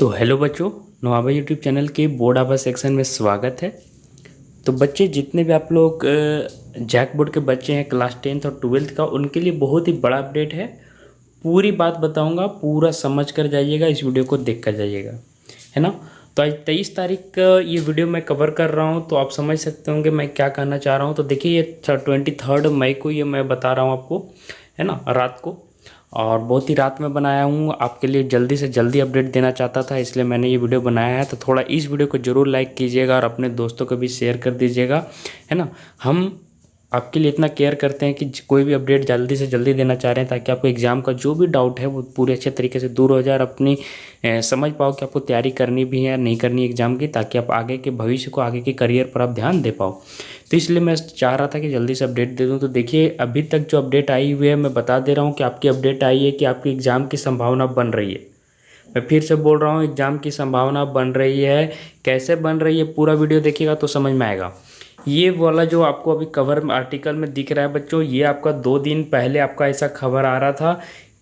तो हेलो बच्चों, नवाबा YouTube channel के बोर्ड आवर सेक्शन में स्वागत है। तो बच्चे जितने भी आप लोग जैक बोर्ड के बच्चे हैं क्लास 10th और 12th का, उनके लिए बहुत ही बड़ा अपडेट है। पूरी बात बताऊंगा, पूरा समझ कर जाइएगा, इस वीडियो को देख कर जाइएगा, है ना। तो आज 23 तारीख का ये वीडियो मैं कवर कर रहा हूँ, तो आप समझ सकते होंगे मैं क्या कहना चाह रहा हूँ। तो देखिए, ये 23 मई को ये मैं बता रहा हूँ आपको, है ना, रात को, और बहुत ही रात में बनाया हूँ आपके लिए, जल्दी से जल्दी अपडेट देना चाहता था, इसलिए मैंने ये वीडियो बनाया है। तो थोड़ा इस वीडियो को ज़रूर लाइक कीजिएगा और अपने दोस्तों को भी शेयर कर दीजिएगा, है ना। हम आपके लिए इतना केयर करते हैं कि कोई भी अपडेट जल्दी से जल्दी देना चाह रहे हैं, ताकि आपको एग्ज़ाम का जो भी डाउट है वो पूरे अच्छे तरीके से दूर हो जाए और अपनी समझ पाओ कि आपको तैयारी करनी भी है या नहीं करनी एग्ज़ाम की, ताकि आप आगे के भविष्य को, आगे के करियर पर आप ध्यान दे पाओ। तो इसलिए मैं चाह रहा था कि जल्दी से अपडेट दे दूं। तो देखिए, अभी तक जो अपडेट आई हुई है मैं बता दे रहा हूं कि आपकी अपडेट आई है कि आपकी एग्ज़ाम की संभावना बन रही है। मैं फिर से बोल रहा हूं, एग्ज़ाम की संभावना बन रही है। कैसे बन रही है, पूरा वीडियो देखिएगा तो समझ में आएगा। ये वाला जो आपको अभी कवर आर्टिकल में दिख रहा है बच्चों, ये आपका 2 दिन पहले आपका ऐसा खबर आ रहा था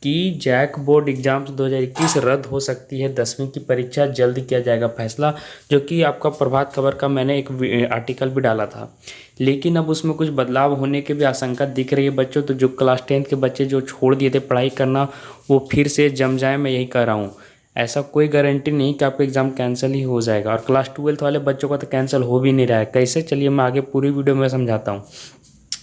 कि जैक बोर्ड एग्जाम्स 2021 रद्द हो सकती है, 10वीं की परीक्षा जल्द किया जाएगा फैसला, जो कि आपका प्रभात खबर का मैंने एक आर्टिकल भी डाला था। लेकिन अब उसमें कुछ बदलाव होने की भी आशंका दिख रही है बच्चों। तो जो क्लास 10th के बच्चे जो छोड़ दिए थे पढ़ाई करना, वो फिर से जम जाए, मैं यही कह रहा हूँ। ऐसा कोई गारंटी नहीं कि आपका एग्ज़ाम कैंसिल ही हो जाएगा, और क्लास 12th वाले बच्चों का तो कैंसिल हो भी नहीं रहा है। कैसे, चलिए मैं आगे पूरी वीडियो में समझाता हूँ,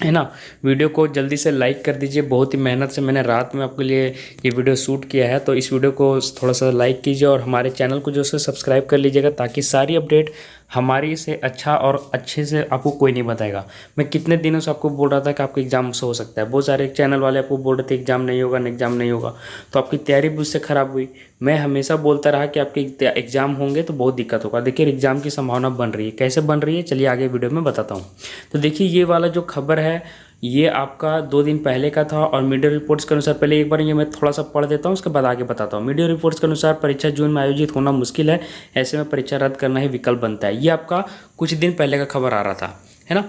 है ना। वीडियो को जल्दी से लाइक कर दीजिए। बहुत ही मेहनत से मैंने रात में आपके लिए ये वीडियो शूट किया है, तो इस वीडियो को थोड़ा सा लाइक कीजिए और हमारे चैनल को जो है सब्सक्राइब कर लीजिएगा, ताकि सारी अपडेट हमारी से अच्छा और अच्छे से आपको कोई नहीं बताएगा। मैं कितने दिनों से आपको बोल रहा था कि आपका एग्ज़ाम से हो सकता है, बहुत सारे चैनल वाले आपको बोल रहे थे एग्ज़ाम नहीं होगा, एग्ज़ाम नहीं होगा, तो आपकी तैयारी भी उससे ख़राब हुई। मैं हमेशा बोलता रहा कि आपके एग्ज़ाम होंगे तो बहुत दिक्कत होगा। देखिए, एग्ज़ाम की संभावना बन रही है। कैसे बन रही है, चलिए आगे वीडियो में बताता हूँ। तो देखिए, ये वाला जो खबर है ये आपका 2 दिन पहले का था, और मीडिया रिपोर्ट्स के अनुसार, पहले एक बार ये मैं थोड़ा सा पढ़ देता हूँ, उसके बाद आगे बताता हूँ। मीडिया रिपोर्ट्स के अनुसार परीक्षा जून में आयोजित होना मुश्किल है, ऐसे में परीक्षा रद्द करना ही विकल्प बनता है। ये आपका कुछ दिन पहले का खबर आ रहा था, है ना।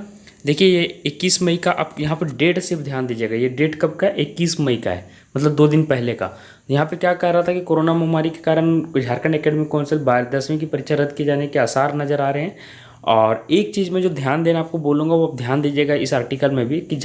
देखिए, ये 21 मई का, आप यहाँ पर डेट सिर्फ ध्यान दीजिएगा, ये डेट कब का है, 21 मई का है, मतलब 2 दिन पहले का। यहाँ पे क्या कह रहा था कि कोरोना महामारी के कारण झारखंड एकेडमिक काउंसिल 10वीं की परीक्षा रद्द किए जाने के आसार नज़र आ रहे हैं। और एक चीज़ में जो ध्यान देना आपको बोलूँगा, वो ध्यान दीजिएगा इस आर्टिकल में भी, कि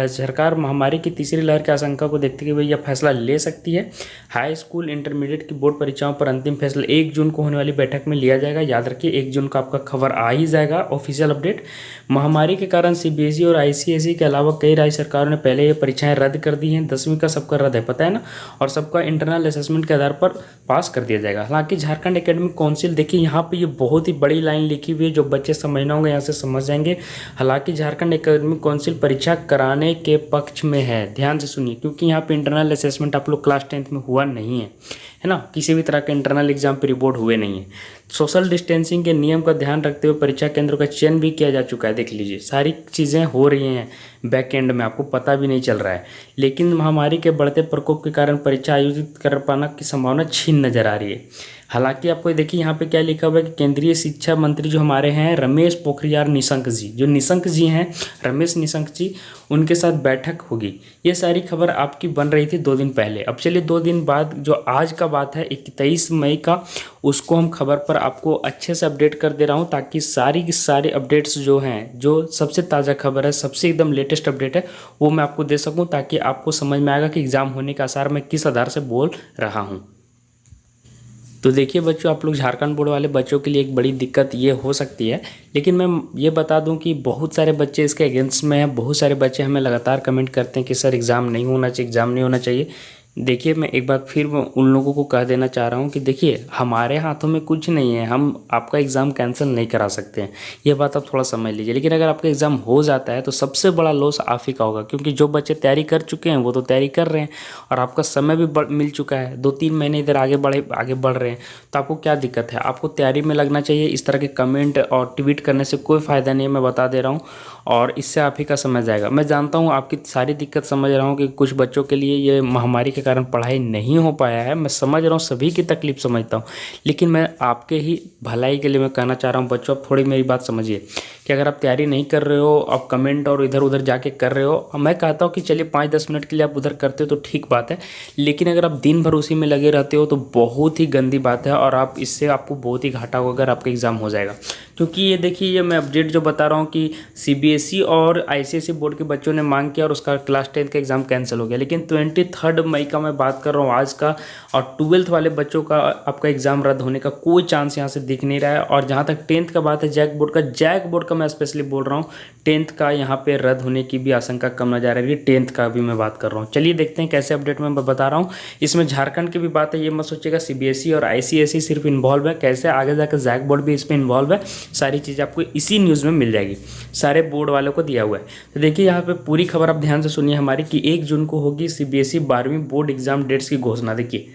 सरकार महामारी की तीसरी लहर की आशंका को देखते हुए यह फैसला ले सकती है। हाई स्कूल इंटरमीडिएट की बोर्ड परीक्षाओं पर अंतिम फैसला 1 जून को होने वाली बैठक में लिया जाएगा। याद रखिए, 1 जून का आपका खबर आ ही जाएगा, ऑफिशियल अपडेट। महामारी के कारण सीबीएसई और आईसीएसई के अलावा कई राज्य सरकारों ने पहले ये परीक्षाएं रद्द कर दी हैं। 10वीं का सबका रद्द है, पता है ना, और सबका इंटरनल असेसमेंट के आधार पर पास कर दिया जाएगा। हालांकि झारखंड एकेडमिक काउंसिल, देखिए यहाँ पे ये बहुत ही बड़ी लाइन लिखी हुई है, जो बच्चे समझना होंगे यहाँ से समझ जाएंगे। हालांकि झारखंड एकेडमिक काउंसिल परीक्षा कराने के पक्ष में है, ध्यान से सुनिए, क्योंकि यहाँ पे इंटरनल असेसमेंट आप लोग क्लास 10th में हुआ नहीं है ना, किसी भी तरह के इंटरनल एग्जाम पे रिपोर्ट हुए नहीं है। सोशल डिस्टेंसिंग के नियम का ध्यान रखते हुए परीक्षा केंद्रों का चयन भी किया जा चुका है। देख लीजिए, सारी चीज़ें हो रही हैं बैक एंड में, आपको पता भी नहीं चल रहा है। लेकिन महामारी के बढ़ते प्रकोप के कारण परीक्षा आयोजित कर पाना की संभावना छीन नजर आ रही है। हालांकि आपको देखिए यहाँ पे क्या लिखा हुआ है कि केंद्रीय शिक्षा मंत्री जो हमारे हैं रमेश पोखरियाल निशंक जी, जो निशंक जी हैं, रमेश निशंक जी, उनके साथ बैठक होगी। ये सारी खबर आपकी बन रही थी 2 दिन पहले। अब चलिए 2 दिन बाद, जो आज का बात है 23 मई का, उसको हम खबर पर आपको अच्छे से अपडेट कर दे रहा हूँ, ताकि सारी की सारी अपडेट्स जो हैं, जो सबसे ताज़ा खबर है, सबसे एकदम लेटेस्ट अपडेट है, वो मैं आपको दे सकूँ, ताकि आपको समझ में आएगा कि एग्ज़ाम होने का आसार मैं किस आधार से बोल रहा हूँ। तो देखिए बच्चों, आप लोग झारखंड बोर्ड वाले बच्चों के लिए एक बड़ी दिक्कत ये हो सकती है, लेकिन मैं ये बता दूं कि बहुत सारे बच्चे इसके अगेंस्ट में हैं। बहुत सारे बच्चे हमें लगातार कमेंट करते हैं कि सर एग्ज़ाम नहीं होना चाहिए, एग्ज़ाम नहीं होना चाहिए। देखिए, मैं एक बार फिर उन लोगों को कह देना चाह रहा हूँ कि देखिए, हमारे हाथों में कुछ नहीं है, हम आपका एग्ज़ाम कैंसिल नहीं करा सकते हैं, ये बात आप थोड़ा समझ लीजिए। लेकिन अगर आपका एग्ज़ाम हो जाता है तो सबसे बड़ा लॉस आप ही का होगा, क्योंकि जो बच्चे तैयारी कर चुके हैं वो तो तैयारी कर रहे हैं, और आपका समय भी मिल चुका है, 2-3 महीने इधर आगे बढ़ रहे हैं। तो आपको क्या दिक्कत है, आपको तैयारी में लगना चाहिए। इस तरह के कमेंट और ट्वीट करने से कोई फ़ायदा नहीं है, मैं बता दे रहा हूँ। और इससे आप ही का समझ जाएगा। मैं जानता हूँ आपकी सारी दिक्कत समझ रहा हूँ कि कुछ बच्चों के लिए ये महामारी के कारण पढ़ाई नहीं हो पाया है, मैं समझ रहा हूँ, सभी की तकलीफ समझता हूँ, लेकिन मैं आपके ही भलाई के लिए मैं कहना चाह रहा हूँ बच्चों, आप थोड़ी मेरी बात समझिए कि अगर आप तैयारी नहीं कर रहे हो, आप कमेंट और इधर उधर जाके कर रहे हो, मैं कहता हूँ कि चलिए 5-10 मिनट के लिए आप उधर करते हो तो ठीक बात है, लेकिन अगर आप दिन भर उसी में लगे रहते हो तो बहुत ही गंदी बात है और आप इससे आपको बहुत ही घाटा होगा अगर आपका एग्ज़ाम हो जाएगा। क्योंकि ये देखिए, ये मैं अपडेट जो बता रहा हूँ कि सीबीएसई और आईसीएसई बोर्ड के बच्चों ने मांग किया और उसका क्लास 10 का एग्ज़ाम कैंसिल हो गया, लेकिन 23 मई का मैं बात कर रहा हूँ आज का, और 12th वाले बच्चों का आपका एग्ज़ाम रद्द होने का कोई चांस यहाँ से दिख नहीं रहा है। और जहाँ तक 10th का बात है, जैक बोर्ड का मैं स्पेशली बोल रहा हूँ, 10th का यहाँ पे रद्द होने की भी आशंका कम नजर आ रही है, 10th का भी मैं बात कर रहा हूँ। चलिए देखते हैं कैसे अपडेट मैं बता रहा हूँ। इसमें झारखंड की भी बात है, ये मत सोचिएगा सीबीएसई और आईसीएसई सिर्फ इन्वॉल्व है, कैसे आगे जाकर जैक बोर्ड भी इसमें इन्वॉल्व है, सारी चीज़ आपको इसी न्यूज़ में मिल जाएगी, सारे बोर्ड वालों को दिया हुआ है। तो देखिए यहाँ पे पूरी खबर आप ध्यान से सुनिए हमारी, कि 1 जून को होगी सीबीएसई 12वीं बोर्ड एग्जाम डेट्स की घोषणा। देखिए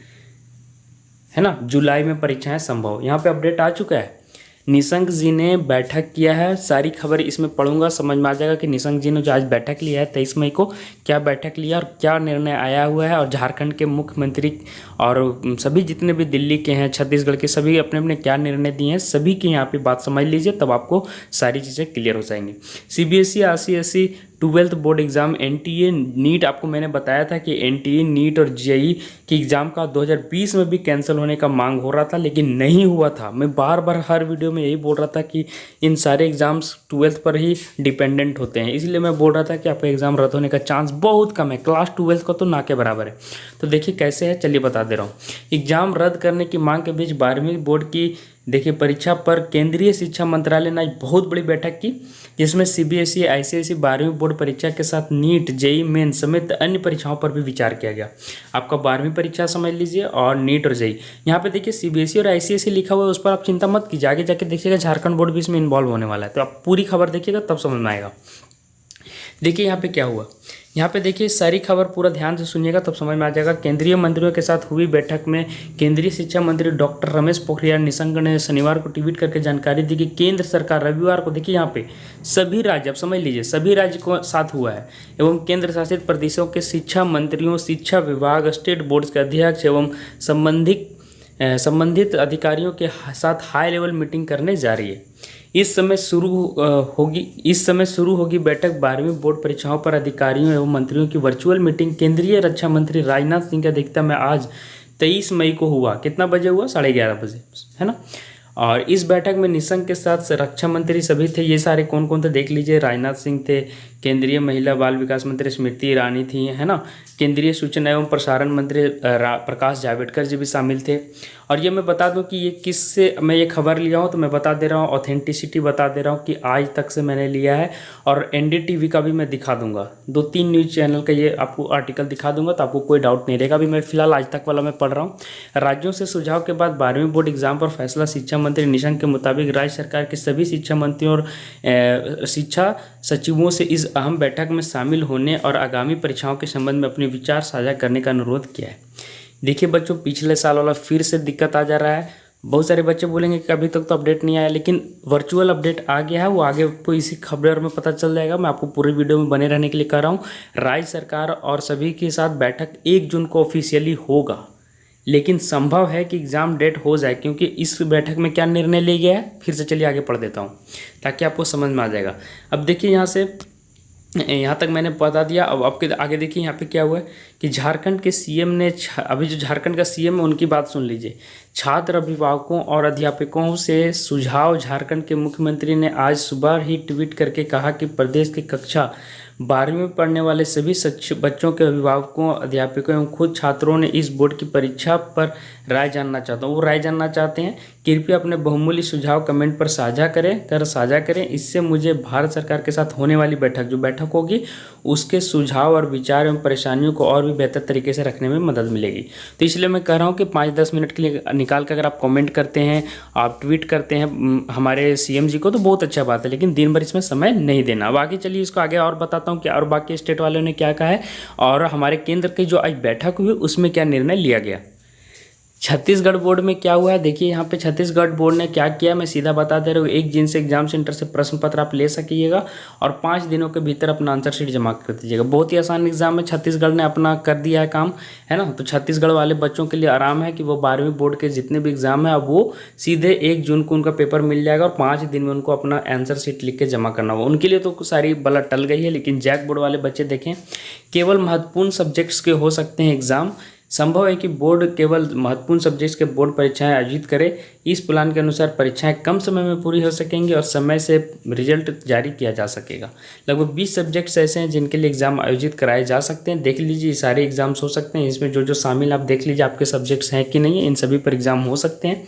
है ना, जुलाई में परीक्षाएं संभव, यहाँ पे अपडेट आ चुका है। निशंक जी ने बैठक किया है, सारी खबर इसमें पढ़ूंगा, समझ में आ जाएगा कि निशंक जी ने जो आज बैठक लिया है 23 मई को, क्या बैठक लिया और क्या निर्णय आया हुआ है। और झारखंड के मुख्यमंत्री और सभी जितने भी दिल्ली के हैं, छत्तीसगढ़ के, सभी अपने अपने क्या निर्णय दिए हैं, सभी की यहाँ पे बात समझ लीजिए, तब आपको सारी चीज़ें क्लियर हो जाएंगी। CBSE ICSE 12th board exam NTA NEET, आपको मैंने बताया था कि एनटीए नीट और जेईई की एग्ज़ाम का 2020 में भी कैंसिल होने का मांग हो रहा था, लेकिन नहीं हुआ था। मैं बार बार हर वीडियो में यही बोल रहा था कि इन सारे एग्ज़ाम्स 12th पर ही डिपेंडेंट होते हैं, इसलिए मैं बोल रहा था कि आपका एग्ज़ाम रद्द होने का चांस बहुत कम है, क्लास 12th का तो ना के बराबर है। तो देखिए कैसे है, चलिए बता दे रहा हूँ। एग्ज़ाम रद्द करने की मांग के बीच 12वीं बोर्ड की देखिए परीक्षा पर केंद्रीय शिक्षा मंत्रालय ने आज बहुत बड़ी बैठक की, जिसमें सीबीएसई आईसीएसई 12वीं बोर्ड परीक्षा के साथ नीट जेईई मेन समेत अन्य परीक्षाओं पर भी विचार किया गया। आपका 12वीं परीक्षा समझ लीजिए और नीट और जेईई। यहाँ पे देखिए सीबीएसई और आईसीएसई लिखा हुआ है, उस पर आप चिंता मत कीजिए, आगे जाके देखिएगा झारखंड बोर्ड भी इसमें इन्वॉल्व होने वाला है, तो आप पूरी खबर देखिएगा तब समझ में आएगा। देखिए यहाँ पे क्या हुआ, यहाँ पे देखिए सारी खबर पूरा ध्यान से सुनिएगा तब समझ में आ जाएगा। केंद्रीय मंत्रियों के साथ हुई बैठक में केंद्रीय शिक्षा मंत्री डॉक्टर रमेश पोखरियाल निशंक ने शनिवार को ट्वीट करके जानकारी दी कि केंद्र सरकार रविवार को, देखिए यहाँ पे सभी राज्य, आप समझ लीजिए सभी राज्य को साथ हुआ है, एवं केंद्र शासित प्रदेशों के शिक्षा मंत्रियों, शिक्षा विभाग, स्टेट बोर्ड्स के अध्यक्ष एवं संबंधित अधिकारियों के साथ हाई लेवल मीटिंग करने जा रही है। इस समय शुरू होगी बैठक 12वीं बोर्ड परीक्षाओं पर अधिकारियों एवं मंत्रियों की वर्चुअल मीटिंग केंद्रीय रक्षा मंत्री राजनाथ सिंह की अध्यक्षता में आज 23 मई को हुआ। कितना बजे हुआ? 11:30 बजे, है ना। और इस बैठक में निशंक के साथ रक्षा मंत्री सभी थे। ये सारे कौन कौन थे देख लीजिए, राजनाथ सिंह थे, केंद्रीय महिला बाल विकास मंत्री स्मृति ईरानी थी, है ना, केंद्रीय सूचना एवं प्रसारण मंत्री प्रकाश जावड़ेकर जी भी शामिल थे। और ये मैं बता दूं कि ये किससे मैं ये खबर लिया हूँ, तो मैं बता दे रहा हूँ, ऑथेंटिसिटी बता दे रहा हूँ कि आज तक से मैंने लिया है, और एनडीटीवी का भी मैं दिखा दूंगा, 2-3 न्यूज़ चैनल का ये आपको आर्टिकल दिखा दूंगा, तो आपको कोई डाउट नहीं रहेगा। अभी मैं फिलहाल आज तक वाला मैं पढ़ रहा हूँ। राज्यों से सुझाव के बाद 12वीं बोर्ड एग्जाम पर फैसला। शिक्षा मंत्री निशंक के मुताबिक राज्य सरकार के सभी शिक्षा मंत्रियों और शिक्षा सचिवों से इस अहम बैठक में शामिल होने और आगामी परीक्षाओं के संबंध में अपने विचार साझा करने का अनुरोध किया है। देखिए बच्चों, पिछले साल वाला फिर से दिक्कत आ जा रहा है। बहुत सारे बच्चे बोलेंगे कि अभी तक तो अपडेट नहीं आया, लेकिन वर्चुअल अपडेट आ गया है, वो आगे आपको इसी खबर में पता चल जाएगा। मैं आपको पूरी वीडियो में बने रहने के लिए कह रहा हूँ। राज्य सरकार और सभी के साथ बैठक 1 जून को ऑफिशियली होगा, लेकिन संभव है कि एग्ज़ाम डेट हो जाए, क्योंकि इस बैठक में क्या निर्णय लिया गया है, फिर से चलिए आगे पढ़ देता हूँ ताकि आपको समझ में आ जाएगा। अब देखिए यहाँ तक मैंने बता दिया। अब आपके आगे देखिए यहाँ पे क्या हुआ है कि झारखंड के सीएम ने अभी जो झारखंड का सीएम है उनकी बात सुन लीजिए। छात्र, अभिभावकों और अध्यापकों से सुझाव। झारखंड के मुख्यमंत्री ने आज सुबह ही ट्वीट करके कहा कि प्रदेश की कक्षा 12वीं में पढ़ने वाले सभी बच्चों के अभिभावकों, अध्यापकों एवं खुद छात्रों ने इस बोर्ड की परीक्षा पर राय जानना चाहता हूँ। वो राय जानना चाहते हैं, कृपया अपने बहुमूल्य सुझाव कमेंट पर साझा करें। इससे मुझे भारत सरकार के साथ होने वाली जो बैठक होगी उसके सुझाव और विचार एवं परेशानियों को और भी बेहतर तरीके से रखने में मदद मिलेगी। तो इसलिए मैं कह रहा हूँ कि 5-10 मिनट के लिए निकाल कर अगर आप कमेंट करते हैं, आप ट्वीट करते हैं हमारे सीएम जी को, तो बहुत अच्छा बात है, लेकिन दिन भर इसमें समय नहीं देना। अब आगे चलिए इसको आगे और बताता हूँ कि और बाकी स्टेट वालों ने क्या कहा है और हमारे केंद्र की जो आज बैठक हुई उसमें क्या निर्णय लिया गया। छत्तीसगढ़ बोर्ड में क्या हुआ है देखिए, यहाँ पे छत्तीसगढ़ बोर्ड ने क्या किया मैं सीधा बता दे रहा हूँ। 1 जून से एग्जाम सेंटर से प्रश्न पत्र आप ले सकिएगा और 5 दिनों के भीतर अपना आंसर शीट जमा कर दीजिएगा। बहुत ही आसान एग्जाम है, छत्तीसगढ़ ने अपना कर दिया है काम, है ना। तो छत्तीसगढ़ वाले बच्चों के लिए आराम है कि वो 12वीं बोर्ड के जितने भी एग्जाम है अब वो सीधे 1 जून को उनका पेपर मिल जाएगा और 5 दिन में उनको अपना आंसर शीट लिख के जमा करना होगा। उनके लिए तो सारी बला टल गई है, लेकिन जैक बोर्ड वाले बच्चे देखें केवल महत्वपूर्ण सब्जेक्ट्स के हो सकते हैं एग्जाम। संभव है कि बोर्ड केवल महत्वपूर्ण सब्जेक्ट्स के बोर्ड परीक्षाएं आयोजित करे। इस प्लान के अनुसार परीक्षाएं कम समय में पूरी हो सकेंगी और समय से रिजल्ट जारी किया जा सकेगा। लगभग 20 सब्जेक्ट्स ऐसे हैं जिनके लिए एग्जाम आयोजित कराए जा सकते हैं। देख लीजिए सारे एग्जाम्स हो सकते हैं, इसमें जो जो शामिल आप देख लीजिए आपके सब्जेक्ट्स हैं कि नहीं है, इन सभी पर एग्जाम हो सकते हैं।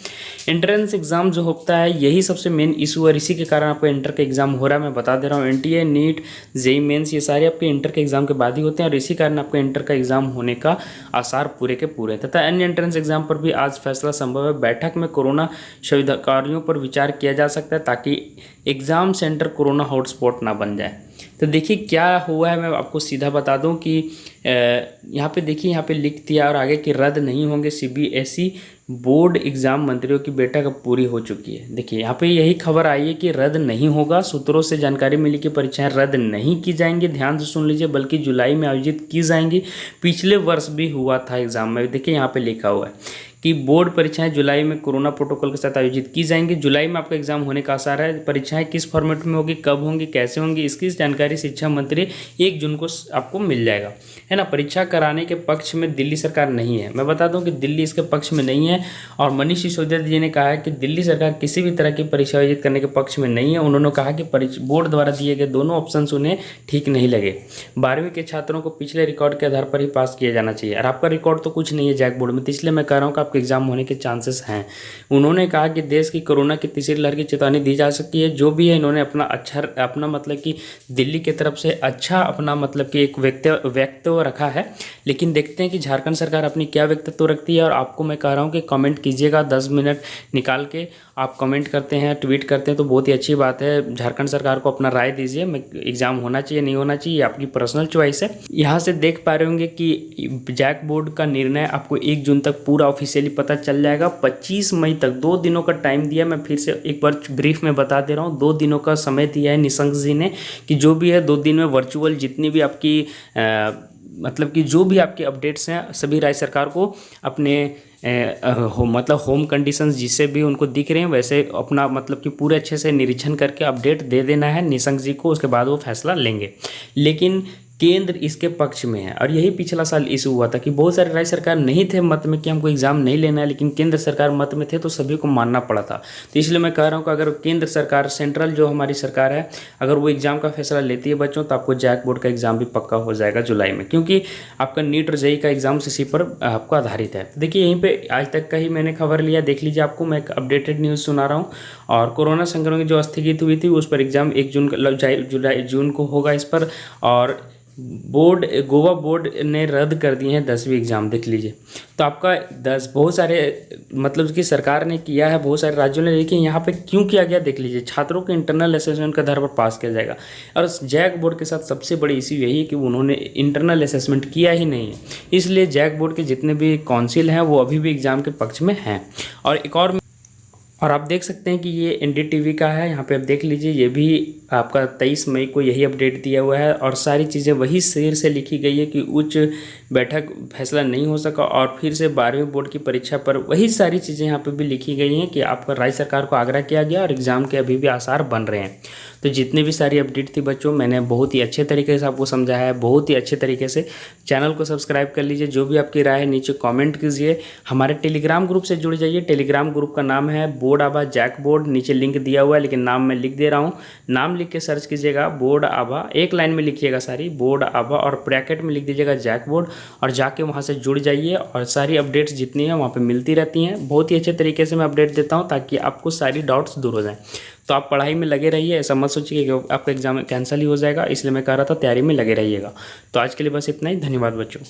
एंट्रेंस एग्जाम जो होता है यही सबसे मेन इशू है, इसी के कारण आपको इंटर का एग्जाम हो रहा है। मैं बता दे रहा हूँ NTA, नीट, जेईई मेंस ये सारे आपके इंटर के एग्जाम के बाद ही होते हैं और इसी कारण आपको इंटर का एग्जाम होने का आसार पूरे के पूरे। तथा अन्य एंट्रेंस एग्जाम पर भी आज फैसला संभव है। बैठक में कोरोना सुविधाकारियों पर विचार किया जा सकता है ताकि एग्जाम सेंटर कोरोना हॉटस्पॉट ना बन जाए। तो देखिए क्या हुआ है, मैं आपको सीधा बता दूं कि यहाँ पे देखिए, यहाँ पे लिख दिया और आगे कि रद्द नहीं होंगे CBSE बोर्ड एग्जाम, मंत्रियों की बैठक अब पूरी हो चुकी है। देखिए यहाँ पे यही खबर आई है कि रद्द नहीं होगा। सूत्रों से जानकारी मिली कि परीक्षाएं रद्द नहीं की जाएंगी, ध्यान से सुन लीजिए, बल्कि जुलाई में आयोजित की जाएंगी। पिछले वर्ष भी हुआ था एग्जाम में, देखिए यहाँ पे लिखा हुआ है कि बोर्ड परीक्षाएं जुलाई में कोरोना प्रोटोकॉल के साथ आयोजित की जाएंगी। जुलाई में आपका एग्जाम होने का आसार है। परीक्षाएं किस फॉर्मेट में होगी, कब होंगी, कैसे होंगी, इसकी जानकारी शिक्षा मंत्री 1 जून को आपको मिल जाएगा, है ना। परीक्षा कराने के पक्ष में दिल्ली सरकार नहीं है, मैं बता दूं कि दिल्ली इसके पक्ष में नहीं है। और मनीष सिसोदिया जी ने कहा है कि दिल्ली सरकार किसी भी तरह की परीक्षा आयोजित करने के पक्ष में नहीं है। उन्होंने कहा कि बोर्ड द्वारा दिए गए दोनों ऑप्शन उन्हें ठीक नहीं लगे। 12वीं के छात्रों को पिछले रिकॉर्ड के आधार पर ही पास किया जाना चाहिए और आपका रिकॉर्ड तो कुछ नहीं है जैक बोर्ड में, तो इसलिए मैं कह रहा हूँ कि एग्जाम होने के चांसेस हैं। उन्होंने कहा कि देश की कोरोना की तीसरी लहर की चेतावनी दी जा सकती है। जो भी है इन्होंने अपना मतलब कि दिल्ली की तरफ से अच्छा अपना मतलब कि एक व्यक्तित्व रखा है, लेकिन देखते हैं कि झारखंड सरकार अपनी क्या व्यक्तित्व रखती है। और आपको मैं कह रहा हूँ कि कमेंट कीजिएगा, 10 मिनट निकाल के आप कमेंट करते हैं, ट्वीट करते हैं तो बहुत ही अच्छी बात है। झारखंड सरकार को अपना राय दीजिए, एग्जाम होना चाहिए नहीं होना चाहिए, आपकी पर्सनल चॉइस है। यहाँ से देख पा रहे होंगे कि जैक बोर्ड का निर्णय आपको 1 जून तक पूरा ऑफिशियली पता चल जाएगा। 25 मई तक 2 दिनों का टाइम दिया, मैं फिर से एक बार ब्रीफ में बता दे रहा हूँ। 2 दिनों का समय दिया है निशंक जी ने कि जो भी है 2 दिन में वर्चुअल जितनी भी आपकी मतलब कि जो भी आपके अपडेट्स हैं सभी राज्य सरकार को अपने मतलब होम कंडीशंस जिससे भी उनको दिख रहे हैं वैसे अपना मतलब कि पूरे अच्छे से निरीक्षण करके अपडेट दे देना है निशंक जी को, उसके बाद वो फैसला लेंगे। लेकिन केंद्र इसके पक्ष में है और यही पिछला साल इशू हुआ था कि बहुत सारे राज्य सरकार नहीं थे मत में कि हमको एग्जाम नहीं लेना है, लेकिन केंद्र सरकार मत में थे तो सभी को मानना पड़ा था। तो इसलिए मैं कह रहा हूँ कि अगर केंद्र सरकार सेंट्रल जो हमारी सरकार है अगर वो एग्जाम का फैसला लेती है बच्चों तो आपको जैक बोर्ड का एग्जाम भी पक्का हो जाएगा जुलाई में, क्योंकि आपका नीट और जेईई का एग्जाम इसी पर आपको आधारित है। देखिए यहीं पर आज तक का ही मैंने खबर लिया, देख लीजिए, आपको मैं एक अपडेटेड न्यूज़ सुना रहा हूँ। और कोरोना संक्रमण की जो स्थगित हुई थी उस पर एग्जाम 1 जून को होगा इस पर। और गोवा बोर्ड ने रद्द कर दिए हैं 10वीं एग्जाम, देख लीजिए। तो आपका बहुत सारे मतलब कि सरकार ने किया है, बहुत सारे राज्यों ने, लेकिन यहाँ पे क्यों किया गया देख लीजिए। छात्रों के इंटरनल असेसमेंट के आधार पर पास किया जाएगा और जैक बोर्ड के साथ सबसे बड़ी इश्यू यही है कि उन्होंने इंटरनल असेसमेंट किया ही नहीं है, इसलिए जैक बोर्ड के जितने भी काउंसिल हैं वो अभी भी एग्जाम के पक्ष में हैं। और एक और आप देख सकते हैं कि ये NDTV का है, यहाँ पे आप देख लीजिए, ये भी आपका 23 मई को यही अपडेट दिया हुआ है और सारी चीज़ें वही शेर से लिखी गई है कि उच्च बैठक फैसला नहीं हो सका। और फिर से 12वीं बोर्ड की परीक्षा पर वही सारी चीज़ें यहाँ पे भी लिखी गई हैं कि आपका राज्य सरकार को आग्रह किया गया और एग्ज़ाम के अभी भी आसार बन रहे हैं। तो जितने भी सारी अपडेट थी बच्चों मैंने बहुत ही अच्छे तरीके से आपको समझाया है, बहुत ही अच्छे तरीके से। चैनल को सब्सक्राइब कर लीजिए, जो भी आपकी राय है नीचे कमेंट कीजिए, हमारे टेलीग्राम ग्रुप से जुड़ जाइए। टेलीग्राम ग्रुप का नाम है बोर्ड आभा जैक बोर्ड, नीचे लिंक दिया हुआ है लेकिन नाम मैं लिख दे रहा हूँ। नाम लिख के सर्च कीजिएगा बोर्ड आभा, एक लाइन में लिखिएगा सारी बोर्ड आभा और ब्रैकेट में लिख दीजिएगा जैक बोर्ड और जाके वहाँ से जुड़ जाइए। और सारी अपडेट्स जितनी हैं वहाँ पे मिलती रहती हैं, बहुत ही अच्छे तरीके से मैं अपडेट देता हूँ ताकि आपको सारी डाउट्स दूर हो जाएं। तो आप पढ़ाई में लगे रहिए, ऐसा मत सोचिए कि आपका एग्जाम कैंसिल ही हो जाएगा, इसलिए मैं कह रहा था तैयारी में लगे रहिएगा। तो आज के लिए बस इतना ही, धन्यवाद बच्चों।